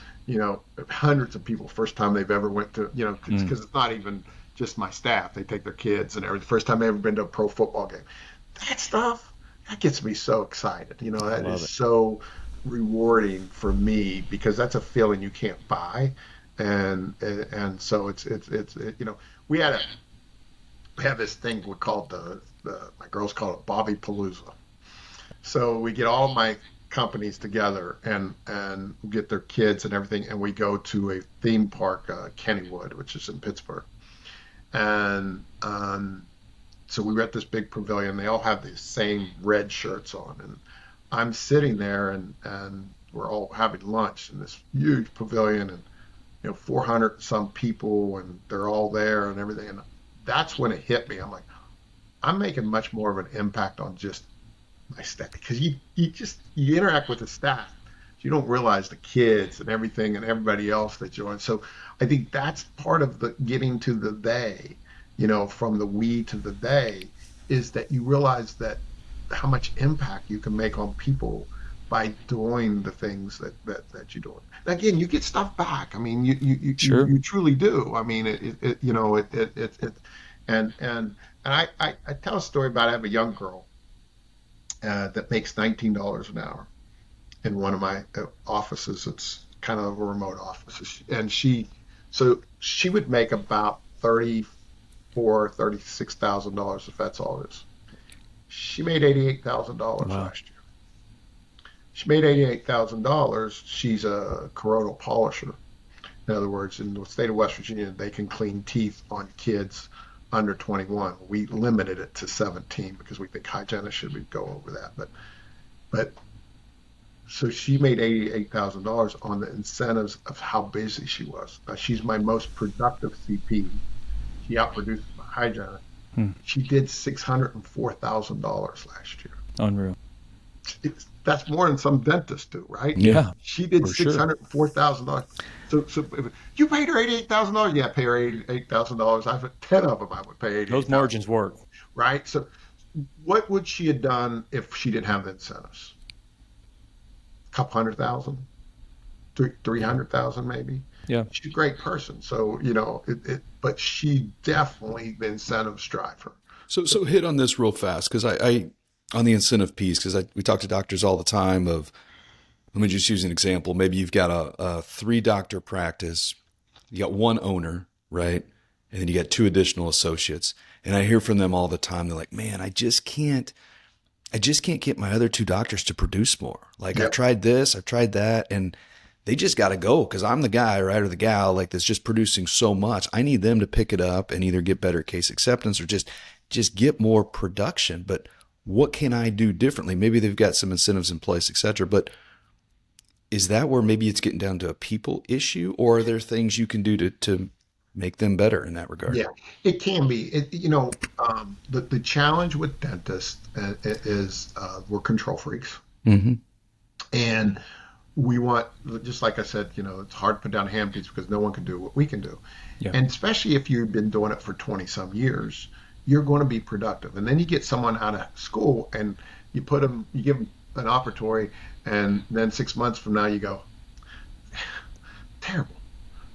Hundreds of people, first time they've ever went to, because it's not even just my staff. They take their kids and everything. First time they've ever been to a pro football game. That stuff, that gets me so excited. That is so rewarding for me, because that's a feeling you can't buy. And so it's we have this thing we called my girls call it Bobby Palooza. So we get all my companies together and get their kids and everything, and we go to a theme park, Kennywood, which is in Pittsburgh. And so we were at this big pavilion. They all have these same red shirts on, and I'm sitting there, and we're all having lunch in this huge pavilion, and 400 some people, and they're all there and everything. And that's when it hit me. I'm like, I'm making much more of an impact on just my staff, because you interact with the staff. You don't realize the kids and everything and everybody else that you're on. So I think that's part of the getting to the they, from the we to the they, is that you realize that how much impact you can make on people by doing the things that you're doing. And again, you get stuff back. I mean, you Sure. you truly do. I mean, and I tell a story about, I have a young girl that makes $19 an hour in one of my offices. It's kind of a remote office, and she would make about $36,000, if that's all it is. She made $88,000 last year. She made $88,000. She's a corrodal polisher. In other words, in the state of West Virginia, they can clean teeth on kids under 21. We limited it to 17 because we think hygienists should go over that. But so she made $88,000 on the incentives of how busy she was. She's my most productive CP. She outproduces my hygienist. She did $604,000 last year. Unreal. That's more than some dentists do, right? Yeah, She did for sure. $604,000. So if you paid her $88,000. Yeah, I pay her $88,000. I've had 10 of them. I would pay $88,000. Those margins work. Right. So what would she have done if she didn't have the incentives? A couple 100,000, 300,000 maybe. Yeah. She's a great person. So, but she definitely, the incentives drive her. So hit on this real fast, because I on the incentive piece, because we talk to doctors all the time of, let me just use an example. Maybe you've got a 3-doctor practice, you got one owner, right? And then you got 2 additional associates. And I hear from them all the time. They're like, man, I just can't get my other 2 doctors to produce more. Like, Yep. I've tried this, I've tried that, and they just got to go, because I'm the guy, right, or the gal, like, that's just producing so much. I need them to pick it up and either get better case acceptance or just get more production. But what can I do differently? Maybe they've got some incentives in place, et cetera. But is that where maybe it's getting down to a people issue, or are there things you can do to make them better in that regard? Yeah, it can be. The challenge with dentists is we're control freaks. Mm-hmm. And we want, just like I said, it's hard to put down a hand piece because no one can do what we can do. Yeah. And especially if you've been doing it for 20 some years, you're going to be productive. And then you get someone out of school and you give them an operatory, and then 6 months from now you go, terrible.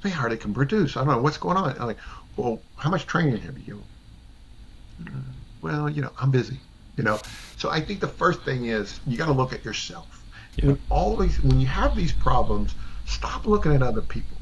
They hardly can produce. I don't know what's going on. I'm like, well, how much training have you given? Well, I'm busy. So I think the first thing is you got to look at yourself. Yeah. When you have these problems, stop looking at other people.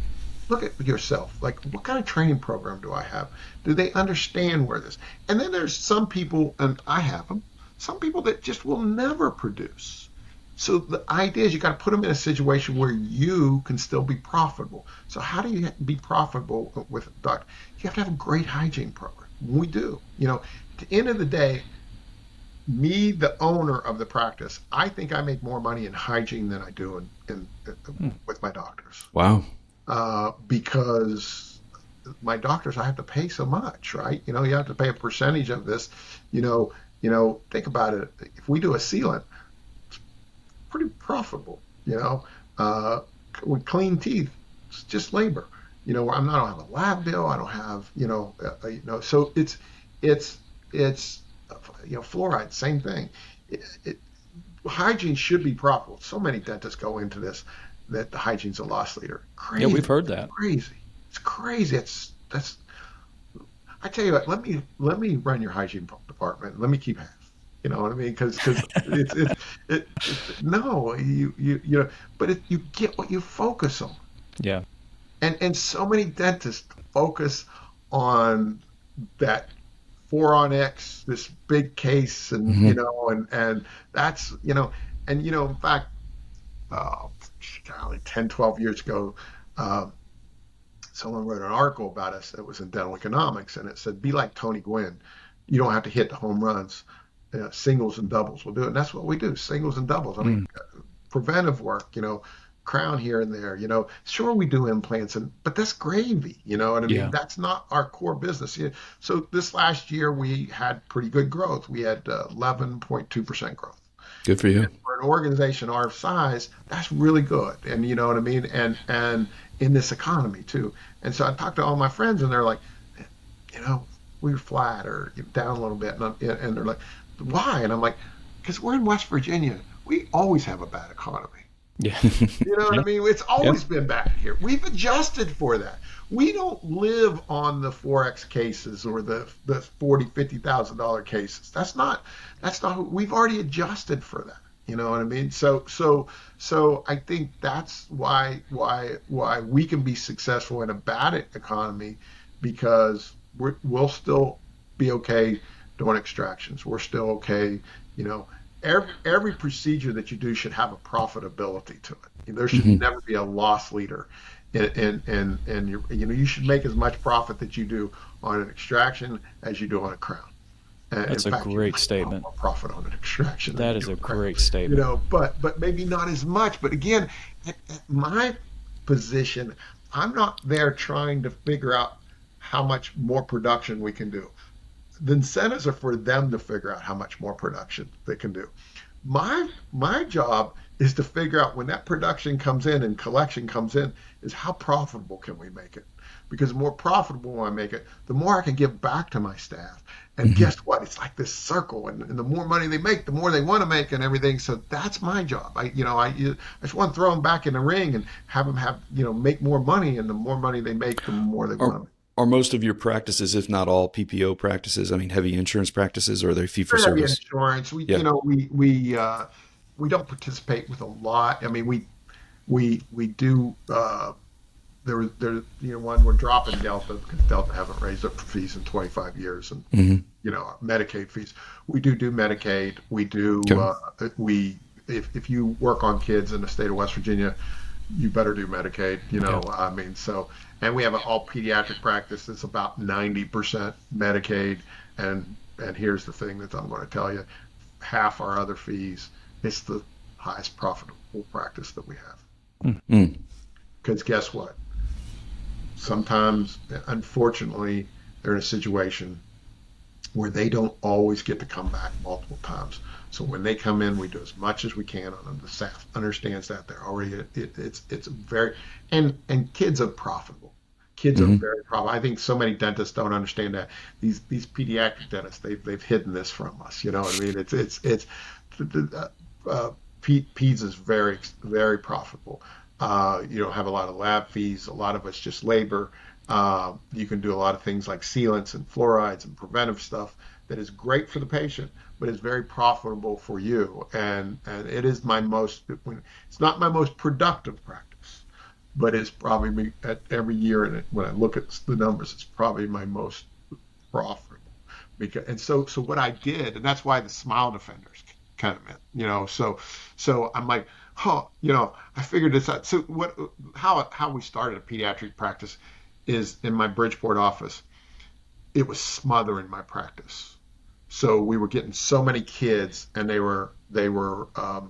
Look at yourself. Like, what kind of training program do I have? Do they understand where this? And then there's some people, and I have them, some people that just will never produce. So the idea is you got to put them in a situation where you can still be profitable. So how do you be profitable with a doctor? You have to have a great hygiene program. We do. At the end of the day, me, the owner of the practice, I think I make more money in hygiene than I do with my doctors. Wow. Because my doctors, I have to pay so much, right? You have to pay a percentage of this. Think about it. If we do a sealant, it's pretty profitable. With clean teeth, it's just labor. I don't have a lab bill. I don't have, so it's fluoride, same thing. Hygiene should be profitable. So many dentists go into this that the hygiene's a loss leader. Crazy. Yeah, we've heard that. Crazy. It's crazy. That's. I tell you what. Let me run your hygiene department. Let me keep half. You know what I mean? Because no, but you get what you focus on. Yeah. And so many dentists focus on that 4 on X, this big case, and and that's in fact, 10, 12 years ago, someone wrote an article about us that was in dental economics, and it said, "Be like Tony Gwynn. You don't have to hit the home runs. Singles and doubles will do it." And that's what we do: singles and doubles. I mean, preventive work. Crown here and there. Sure, we do implants, but that's gravy. You know what I mean? Yeah. That's not our core business. So this last year we had pretty good growth. We had 11.2% growth. Good for you. And for an organization our size, that's really good. And you know what I mean? And in this economy too. And so I talked to all my friends, and they're like, we were flat or down a little bit, and they're like, why? And I'm like, because we're in West Virginia. We always have a bad economy. Yeah. You know what I mean? It's always been bad here. We've adjusted for that. We don't live on the Forex cases or the $40,000, $50,000 cases. That's not. We've already adjusted for that. You know what I mean? So I think that's why we can be successful in a bad economy, because we'll still be okay doing extractions. We're still okay. Every procedure that you do should have a profitability to it. There should never be a loss leader. and you should make as much profit that you do on an extraction as you do on a crown. That's In a fact, you great might have statement. more profit on an extraction than That you is do a on a crown. great statement. But maybe not as much. But again, at my position, I'm not there trying to figure out how much more production we can do. The incentives are for them to figure out how much more production they can do. My job is to figure out when that production comes in and collection comes in is how profitable can we make it? Because the more profitable I make it, the more I can give back to my staff. And Mhm. guess what? It's like this circle, and the more money they make, the more they want to make, and everything. So that's my job. I just want to throw them back in the ring and have them make more money, and the more money they make, the more they Are want to make. are most of your practices, if not all, PPO practices? I mean, heavy insurance practices, or are they fee for Very heavy service? insurance. We, Yeah. we don't participate with a lot. I mean, we do. One we're dropping Delta because Delta haven't raised up fees in 25 years, and Hmm. Medicaid fees. We do Medicaid. We do. Okay. We if you work on kids in the state of West Virginia, you better do Medicaid. Yeah. I mean, so and we have an all pediatric practice. It's about 90% Medicaid, and here's the thing that I'm going to tell you: half our other fees. It's the highest profitable practice that we have. Mm. Because guess what? Sometimes, unfortunately, they're in a situation where they don't always get to come back multiple times. So when they come in, we do as much as we can on them. The staff understands that they're already it's very and kids are profitable. Kids are Hmm. very profitable. I think so many dentists don't understand that. These pediatric dentists they've hidden this from us. You know what I mean? It's uh, peds is very profitable. You don't have a lot of lab fees. A lot of it's just labor. You can do a lot of things like sealants and fluorides and preventive stuff that is great for the patient, but is very profitable for you. And it is it's not my most productive practice, but it's probably at every year. And when I look at the numbers, it's probably my most profitable. So what I did, and that's why the smile defenders kind of meant. So I'm like, oh, I figured this out. So how we started a pediatric practice is in my Bridgeport office. It was smothering my practice. So we were getting so many kids, and they were a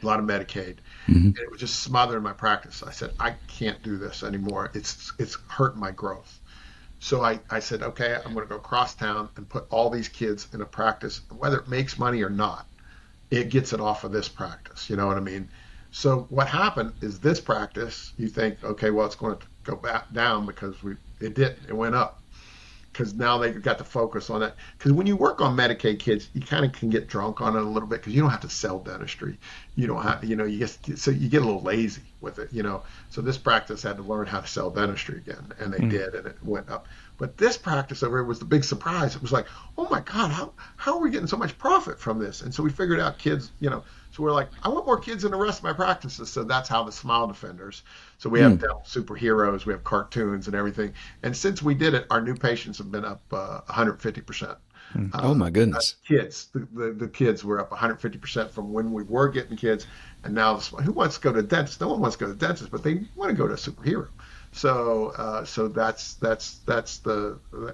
lot of Medicaid, Hmm. and it was just smothering my practice. I said, I can't do this anymore. It's hurting my growth. So I said, okay, I'm going to go cross town and put all these kids in a practice, whether it makes money or not. It gets it off of this practice. You know what I mean? So what happened is this practice, you think, okay, well, it's going to go back down because it didn't. It went up because now they got to focus on it. Because when you work on Medicaid kids, you kind of can get drunk on it a little bit because you don't have to sell dentistry. You don't have, so you get a little lazy with it. So this practice had to learn how to sell dentistry again, and they did, and it went up. But this practice over here was the big surprise. It was like, oh my God, how are we getting so much profit from this? And so we figured out kids. So we're like, I want more kids in the rest of my practices. So that's how the Smile Defenders. So we have Mm. dental superheroes, we have cartoons and everything. And since we did it, our new patients have been up 150%. Oh Uh, my goodness. Kids, the kids were up 150% from when we were getting kids, and now who wants to go to the dentist? No one wants to go to the dentist, but they want to go to a superhero. So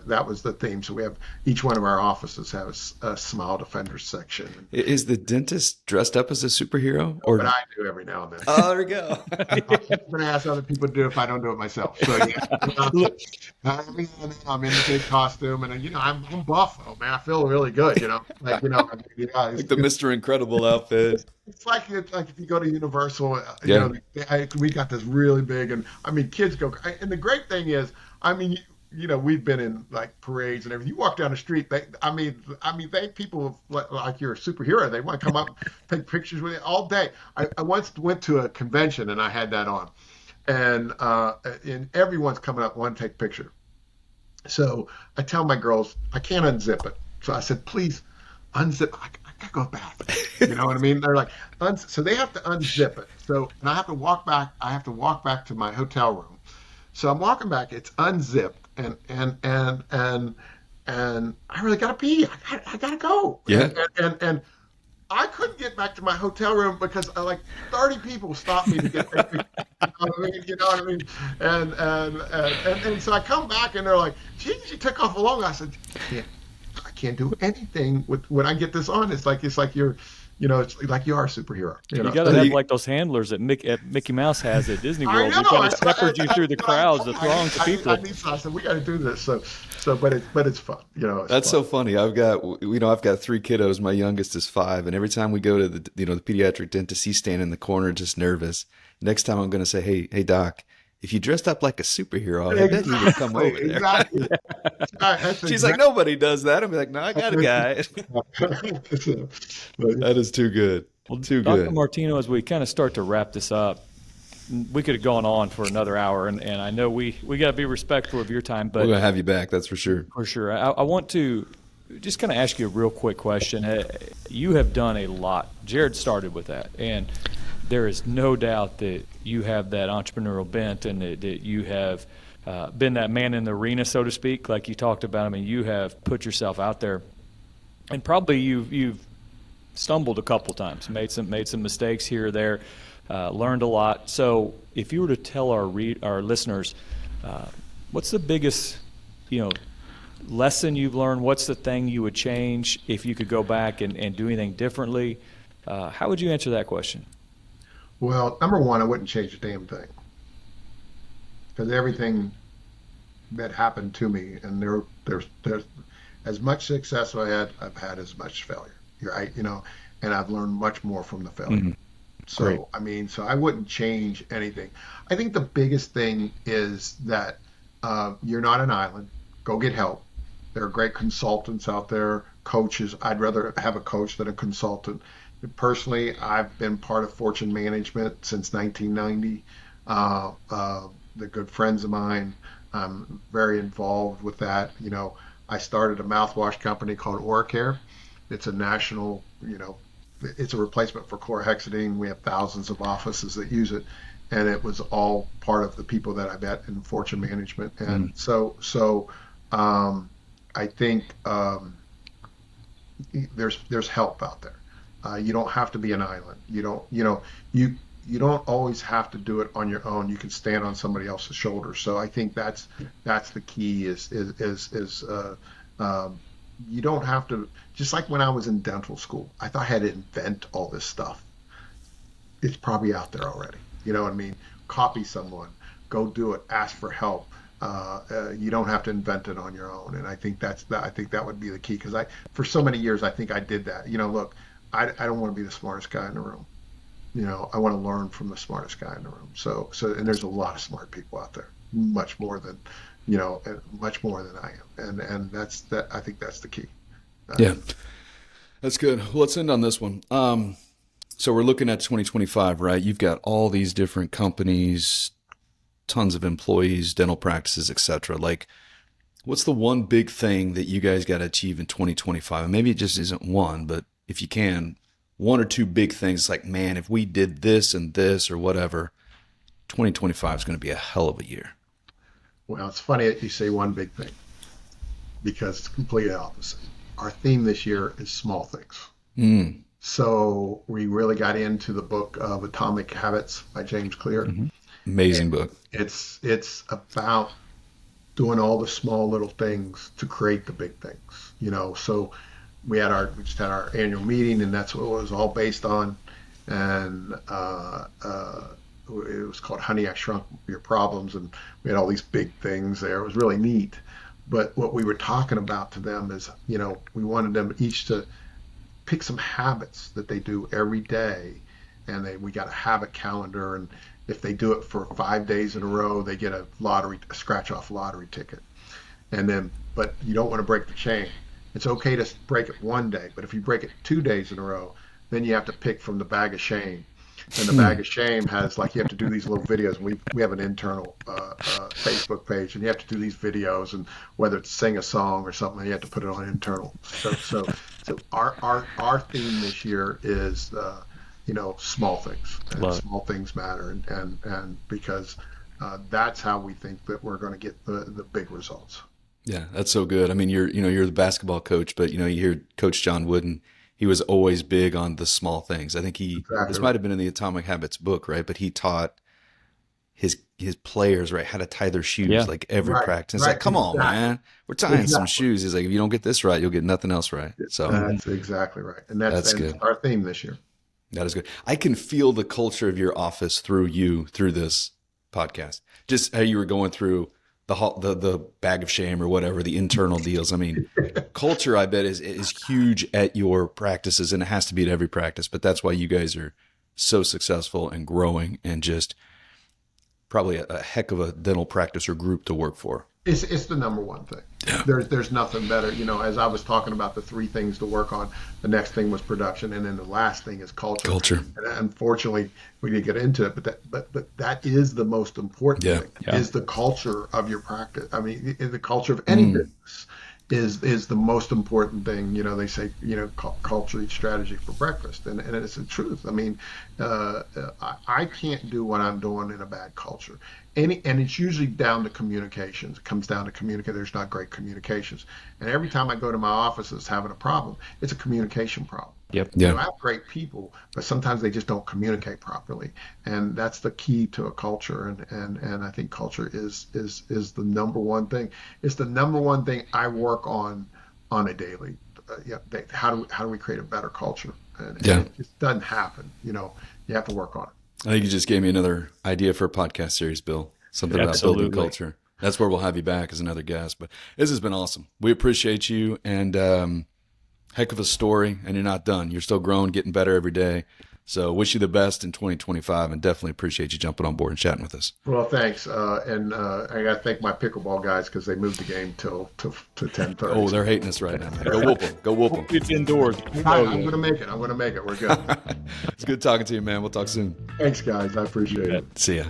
that was the theme. So we have each one of our offices have a Smile Defenders section. Is the dentist dressed up as a superhero, But or? I do every now and then. Oh, there we go. I'm going to ask other people to do it if I don't do it myself. So yeah, Look, every now and then I'm in the big costume, and I'm buff, oh man, I feel really good. Like the Mr. Incredible outfit. It's like if you go to Universal, Yeah. we got this really big, and I mean, kids go. And the great thing is, I mean, we've been in like parades and everything. You walk down the street, they people like you're a superhero. They want to come up, take pictures with you all day. I once went to a convention and I had that on, and everyone's coming up, want to take a picture. So I tell my girls, I can't unzip it. So I said, please unzip. I gotta go back. You know what I mean? They're like, so they have to unzip it. So, and I have to walk back. I have to walk back to my hotel room. So I'm walking back. It's unzipped, and I really gotta pee. I gotta go. Yeah. And I couldn't get back to my hotel room because like 30 people stopped me to get there. You know what I mean? And so I come back and they're like, "Geez, you took off long." I said, I can't do anything with when I get this on. It's like you're, it's like you are a superhero. You got to have like those handlers that Mickey Mouse has at Disney World. I know. Who kind of shepherd you through the crowds, the throngs of people. I said, we got to do this. But it's fun. That's fun. So funny. I've got 3 kiddos. My youngest is 5, and every time we go to the pediatric dentist, he's standing in the corner just nervous. Next time I'm going to say, hey doc, if you dressed up like a superhero, I bet he would come over there. Exactly. She's like, nobody does that. I'm like, no, I got a guy. That is too good. Well, too Dr. good. Martino, as we kind of start to wrap this up, we could have gone on for another hour, and I know we got to be respectful of your time. But we're going to have you back, that's for sure. For sure. I want to just kind of ask you a real quick question. You have done a lot. Jared started with that, and there is no doubt that you have that entrepreneurial bent and that you have been that man in the arena, so to speak, like you talked about. I mean, you have put yourself out there, and probably you've stumbled a couple times, made some mistakes here or there, learned a lot. So if you were to tell our listeners, what's the biggest, lesson you've learned? What's the thing you would change if you could go back and do anything differently? How would you answer that question? Well, number one, I wouldn't change a damn thing, because everything that happened to me, and there's as much success I've had as much failure. Right, and I've learned much more from the failure. Mm-hmm. So Great. I mean, so I wouldn't change anything. I think the biggest thing is that you're not an island. Go get help. There are great consultants out there, coaches. I'd rather have a coach than a consultant. Personally, I've been part of Fortune Management since 1990. They're good friends of mine. I'm very involved with that. I started a mouthwash company called Oracare. It's a national, it's a replacement for chlorhexidine. We have thousands of offices that use it, and it was all part of the people that I met in Fortune Management. And so I think there's help out there. You don't have to be an island. You don't always have to do it on your own. You can stand on somebody else's shoulders. So I think that's the key is you don't have to, just like when I was in dental school, I thought I had to invent all this stuff. It's probably out there already. You know what I mean? Copy someone, go do it, ask for help. You don't have to invent it on your own. And I think that would be the key, because for so many years, I think I did that. Look, I don't want to be the smartest guy in the room. I want to learn from the smartest guy in the room. So, and there's a lot of smart people out there, much more than I am. And I think that's the key. Yeah, that's good. Well, let's end on this one. So we're looking at 2025, right? You've got all these different companies, tons of employees, dental practices, etc. Like, what's the one big thing that you guys got to achieve in 2025? And maybe it just isn't one, but if you can, one or two big things, like, man, if we did this and this or whatever, 2025 is going to be a hell of a year. Well, it's funny that you say one big thing, because it's completely opposite. Our theme this year is small things. So we really got into the book of Atomic Habits by James Clear. Mm-hmm. Amazing book. It's about doing all the small little things to create the big things. So we just had our annual meeting, and that's what it was all based on. And it was called Honey, I Shrunk Your Problems, and we had all these big things there. It was really neat. But what we were talking about to them is, we wanted them each to pick some habits that they do every day, and we got a habit calendar, and if they do it for 5 days in a row, they get a scratch-off lottery ticket. But you don't want to break the chain. It's okay to break it one day, but if you break it 2 days in a row, then you have to pick from the bag of shame. And the bag of shame has, you have to do these little videos. We have an internal Facebook page, and you have to do these videos, and whether it's sing a song or something, you have to put it on internal. So our theme this year is small things. And small things matter, and because that's how we think that we're going to get the big results. Yeah, that's so good. I mean, you're the basketball coach, but you hear Coach John Wooden. he was always big on the small things. I think Exactly this right. might have been in the Atomic Habits book, right? But he taught his players, right, how to tie their shoes, Yeah. like every Right, practice. It's right, like, come on, exactly. man, we're tying some Exactly. shoes. He's like, if you don't get this right, you'll get nothing else right. So That's exactly right. And that's and it's good. our theme this year. That is good. I can feel the culture of your office through this podcast. Just how you were going through the bag of shame or whatever, the internal deals. I mean, culture, I bet, is huge at your practices, and it has to be at every practice. But that's why you guys are so successful and growing, and just probably a heck of a dental practice or group to work for. It's the number one thing. Yeah. There's nothing better. As I was talking about the three things to work on, the next thing was production, and then the last thing is culture. Culture. And unfortunately, we didn't get into it, but that is the most important Yeah. thing. Yeah. Is the culture of your practice. I mean, the culture of any business is the most important thing. They say, culture eats strategy for breakfast, and it's the truth. I mean, I can't do what I'm doing in a bad culture. And it's usually down to communications. It comes down to communicate. There's not great communications. And every time I go to my office that's having a problem, it's a communication problem. Yep. Yeah. I have great people, but sometimes they just don't communicate properly. And that's the key to a culture. And I think culture is the number one thing. It's the number one thing I work on a daily. How do we create a better culture? And it just doesn't happen. You have to work on it. I think you just gave me another idea for a podcast series, Bill. Something about building Absolutely. culture. That's where we'll have you back as another guest. But this has been awesome. We appreciate you, and heck of a story. And you're not done. You're still growing, getting better every day. So wish you the best in 2025, and definitely appreciate you jumping on board and chatting with us. Well, thanks. And I got to thank my pickleball guys because they moved the game to 10:30. Oh, they're hating us right now, man. Go whoop them. Go whoop them. It's indoors. I'm going to make it. We're good. It's good talking to you, man. We'll talk soon. Thanks, guys. I appreciate it. See ya.